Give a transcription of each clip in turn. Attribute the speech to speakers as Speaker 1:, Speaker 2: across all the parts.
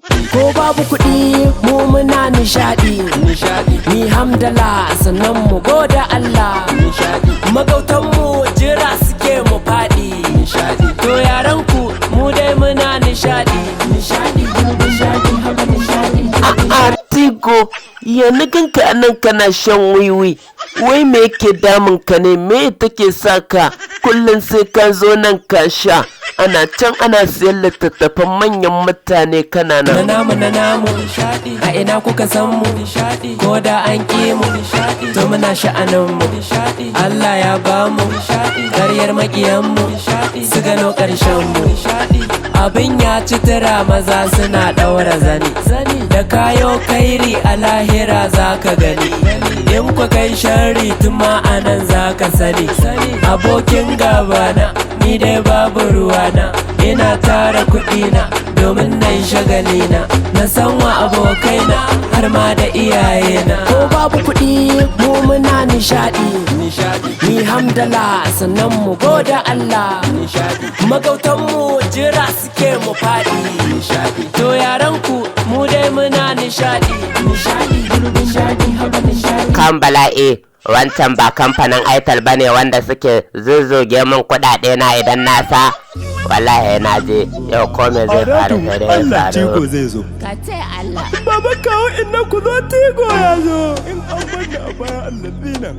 Speaker 1: Ko babu kuɗi mu muna nishaɗi, ni hamdala sannan mu goda Allah. Magautan mu jira suke mu faɗi, to yaran ku mu dai muna nishaɗi.
Speaker 2: A'a Tigo, ya ganka anan kana shan wiwi, wai me yake damun ka ne? Me take saka kullum sai ka zo nan ka sha? Ana can ana siyan littattafan manyan mutane kana nan.
Speaker 1: Na namu a ina kuka san mu, ko da an ƙi mu to muna sha'anin mu. Allah ya ba mu ƙaryar maƙiyan mu su gano ƙarshen mu. Abin ya ci tura maza suna ɗaura zani, da kayo kairi a lahira za ka gani. In ku kai shari tuma a nan za ka sani. Abokin gabana ni dai babu ruwana, ina tara kuɗina domin na yi shagalina, na san wa abokaina har ma da iyayena. Ko babu kuɗi mu muna nishaɗi, ni hamdala sannan mu goda Allah. Magautan mu jira suke mu faɗi, to yaran ku mu dai muna nishaɗi.
Speaker 2: Kan bala'i, wancan ba kamfanin Aitel bane wanda suke zuzzuge min kuɗaɗe na idan na sa? Wallahi na je yau kome zai faru sai dai ya faru.
Speaker 3: Tigo zai zo.
Speaker 1: Ka ce Allah.
Speaker 3: Baba kawo inna ku zo Tigo ya zo. In an bani a baya allazina.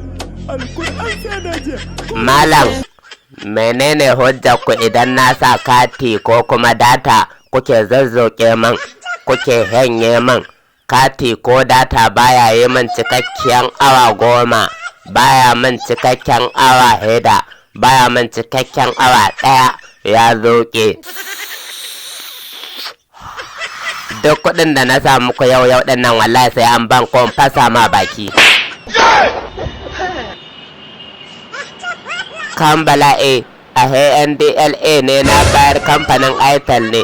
Speaker 3: Alkur'an sai da je.
Speaker 2: Malam, menene hujjar ku idan na sa kati ko kuma data kuke zazzoke man, kuke hanye man? Kati ko data baya yi min cikakken awa 10, baya min cikakken awa heda, baya min cikakken awa 1 ya zoke. Duk kuɗin da na samu ku yau ɗin nan wallahi sai an ban ko fasa ma baki. Kan bala'i a NDLA ne na bayar, kamfanin Aitel ne.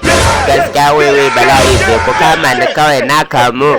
Speaker 2: Gaskiya wiwi bala'i ce, ku kama ni kawai na kamu.